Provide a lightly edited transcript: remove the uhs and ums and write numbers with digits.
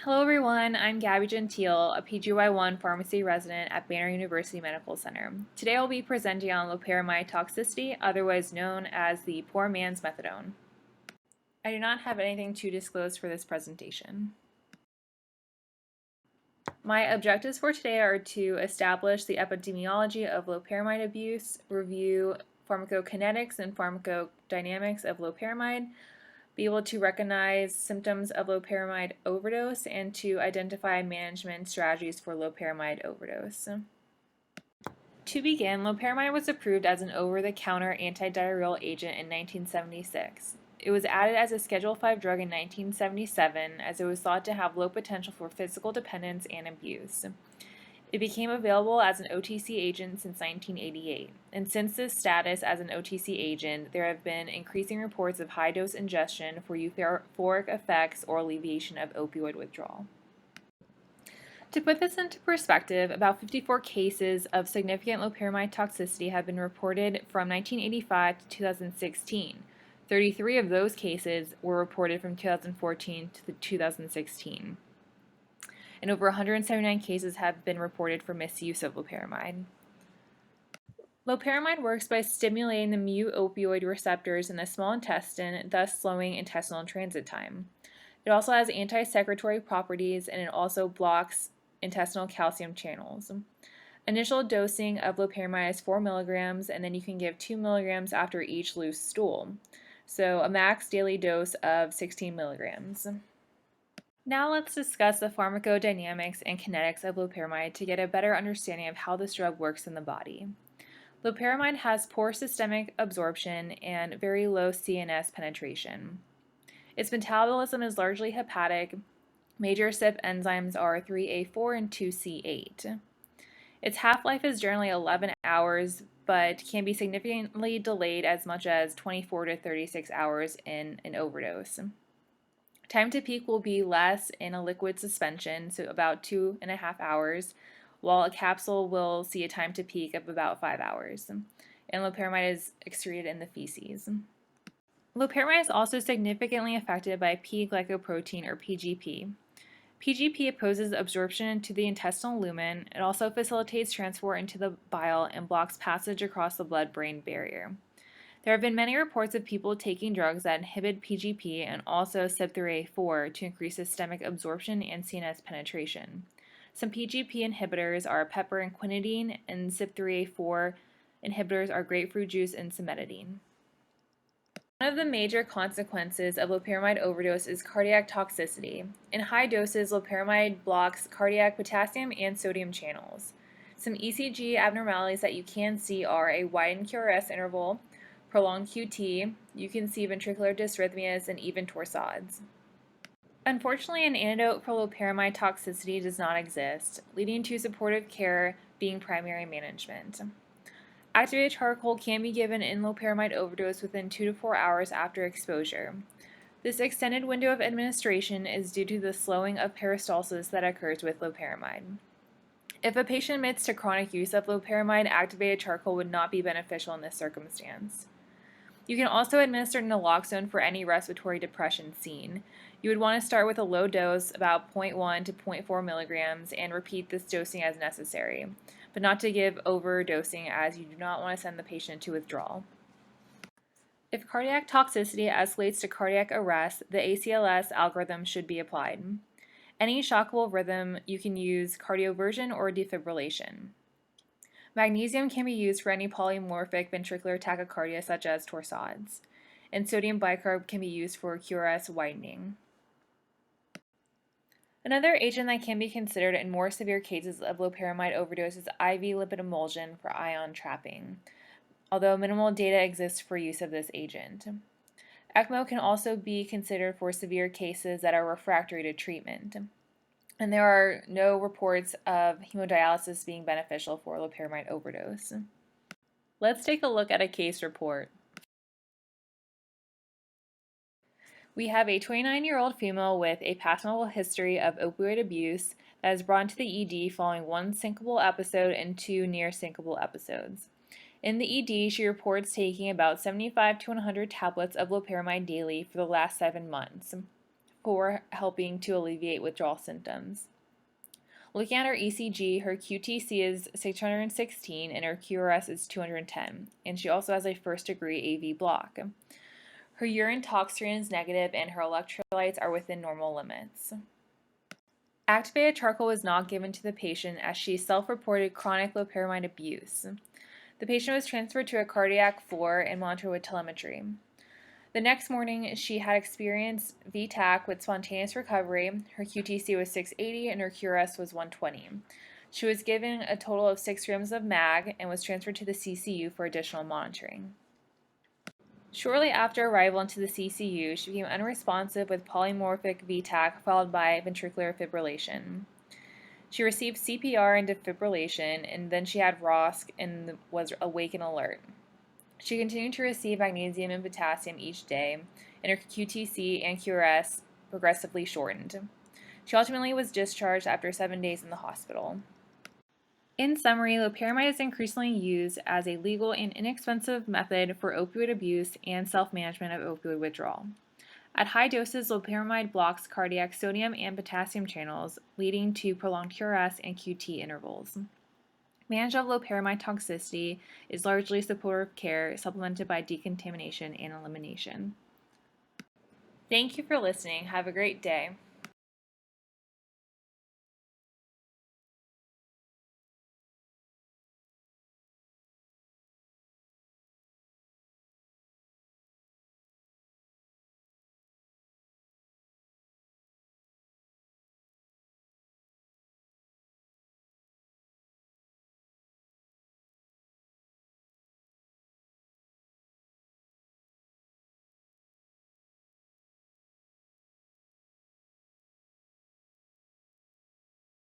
Hello everyone, I'm Gabby Gentile, a PGY1 pharmacy resident at Banner University Medical Center. Today I'll be presenting on loperamide toxicity, otherwise known as the poor man's methadone. I do not have anything to disclose for this presentation. My objectives for today are to establish the epidemiology of loperamide abuse, review pharmacokinetics and pharmacodynamics of loperamide, be able to recognize symptoms of loperamide overdose, and to identify management strategies for loperamide overdose. To begin, loperamide was approved as an over-the-counter antidiarrheal agent in 1976. It was added as a Schedule V drug in 1977 as it was thought to have low potential for physical dependence and abuse. It became available as an OTC agent since 1988, and since this status as an OTC agent, there have been increasing reports of high-dose ingestion for euphoric effects or alleviation of opioid withdrawal. To put this into perspective, about 54 cases of significant loperamide toxicity have been reported from 1985 to 2016. 33 of those cases were reported from 2014 to 2016. And over 179 cases have been reported for misuse of loperamide. Loperamide works by stimulating the mu-opioid receptors in the small intestine, thus slowing intestinal transit time. It also has anti-secretory properties, and it also blocks intestinal calcium channels. Initial dosing of loperamide is 4 milligrams, and then you can give 2 milligrams after each loose stool. So a max daily dose of 16 milligrams. Now let's discuss the pharmacodynamics and kinetics of loperamide to get a better understanding of how this drug works in the body. Loperamide has poor systemic absorption and very low CNS penetration. Its metabolism is largely hepatic. Major CYP enzymes are 3A4 and 2C8. Its half-life is generally 11 hours, but can be significantly delayed as much as 24 to 36 hours in an overdose. Time to peak will be less in a liquid suspension, so about 2.5 hours, while a capsule will see a time to peak of about 5 hours. And loperamide is excreted in the feces. Loperamide is also significantly affected by P-glycoprotein, or PGP. PGP opposes absorption into the intestinal lumen. It also facilitates transport into the bile and blocks passage across the blood-brain barrier. There have been many reports of people taking drugs that inhibit PGP and also CYP3A4 to increase systemic absorption and CNS penetration. Some PGP inhibitors are pepper and quinidine, and CYP3A4 inhibitors are grapefruit juice and cimetidine. One of the major consequences of loperamide overdose is cardiac toxicity. In high doses, loperamide blocks cardiac potassium and sodium channels. Some ECG abnormalities that you can see are a widened QRS interval, prolonged QT, you can see ventricular dysrhythmias, and even torsades. Unfortunately, an antidote for loperamide toxicity does not exist, leading to supportive care being primary management. Activated charcoal can be given in loperamide overdose within 2 to 4 hours after exposure. This extended window of administration is due to the slowing of peristalsis that occurs with loperamide. If a patient admits to chronic use of loperamide, activated charcoal would not be beneficial in this circumstance. You can also administer naloxone for any respiratory depression seen. You would want to start with a low dose, about 0.1 to 0.4 milligrams, and repeat this dosing as necessary, but not to give overdosing as you do not want to send the patient to withdrawal. If cardiac toxicity escalates to cardiac arrest, the ACLS algorithm should be applied. Any shockable rhythm, you can use cardioversion or defibrillation. Magnesium can be used for any polymorphic ventricular tachycardia such as torsades, and sodium bicarb can be used for QRS widening. Another agent that can be considered in more severe cases of loperamide overdose is IV lipid emulsion for ion trapping, although minimal data exists for use of this agent. ECMO can also be considered for severe cases that are refractory to treatment. And there are no reports of hemodialysis being beneficial for loperamide overdose. Let's take a look at a case report. We have a 29-year-old female with a past medical history of opioid abuse that is brought into the ED following 1 syncopal episode and 2 near syncopal episodes. In the ED, she reports taking about 75 to 100 tablets of loperamide daily for the last 7 months. for helping to alleviate withdrawal symptoms. Looking at her ECG, her QTC is 616 and her QRS is 210, and she also has a first-degree AV block. Her urine tox screen is negative and her electrolytes are within normal limits. Activated charcoal was not given to the patient as she self-reported chronic loperamide abuse. The patient was transferred to a cardiac floor and monitored with telemetry. The next morning, she had experienced VTAC with spontaneous recovery. Her QTC was 680 and her QRS was 120. She was given a total of 6 grams of MAG and was transferred to the CCU for additional monitoring. Shortly after arrival into the CCU, she became unresponsive with polymorphic VTAC followed by ventricular fibrillation. She received CPR and defibrillation, and then she had ROSC and was awake and alert. She continued to receive magnesium and potassium each day, and her QTC and QRS progressively shortened. She ultimately was discharged after 7 days in the hospital. In summary, loperamide is increasingly used as a legal and inexpensive method for opioid abuse and self-management of opioid withdrawal. At high doses, loperamide blocks cardiac sodium and potassium channels, leading to prolonged QRS and QT intervals. Management of loperamide toxicity is largely supportive care, supplemented by decontamination and elimination. Thank you for listening. Have a great day.